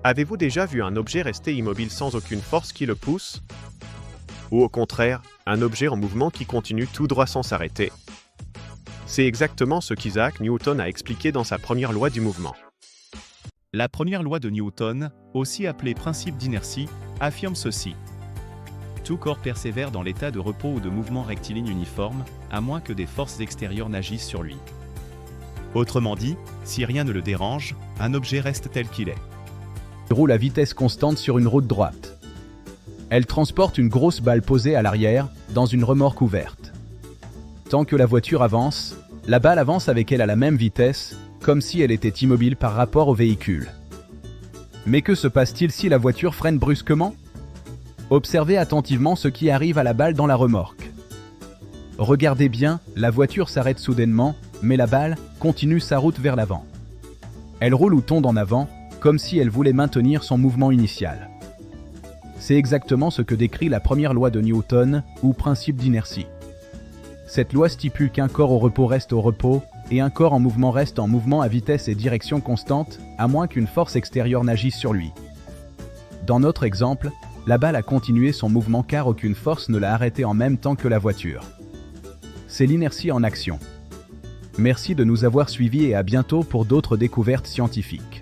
Avez-vous déjà vu un objet rester immobile sans aucune force qui le pousse? Ou au contraire, un objet en mouvement qui continue tout droit sans s'arrêter? C'est exactement ce qu'Isaac Newton a expliqué dans sa première loi du mouvement. La première loi de Newton, aussi appelée principe d'inertie, affirme ceci. Tout corps persévère dans l'état de repos ou de mouvement rectiligne uniforme, à moins que des forces extérieures n'agissent sur lui. Autrement dit, si rien ne le dérange, un objet reste tel qu'il est. Il roule à vitesse constante sur une route droite. Elle transporte une grosse balle posée à l'arrière, dans une remorque ouverte. Tant que la voiture avance, la balle avance avec elle à la même vitesse, comme si elle était immobile par rapport au véhicule. Mais que se passe-t-il si la voiture freine brusquement? Observez attentivement ce qui arrive à la balle dans la remorque. Regardez bien, la voiture s'arrête soudainement, mais la balle continue sa route vers l'avant. Elle roule ou tombe en avant, comme si elle voulait maintenir son mouvement initial. C'est exactement ce que décrit la première loi de Newton, ou principe d'inertie. Cette loi stipule qu'un corps au repos reste au repos, et un corps en mouvement reste en mouvement à vitesse et direction constante, à moins qu'une force extérieure n'agisse sur lui. Dans notre exemple, la balle a continué son mouvement car aucune force ne l'a arrêté en même temps que la voiture. C'est l'inertie en action. Merci de nous avoir suivis et à bientôt pour d'autres découvertes scientifiques.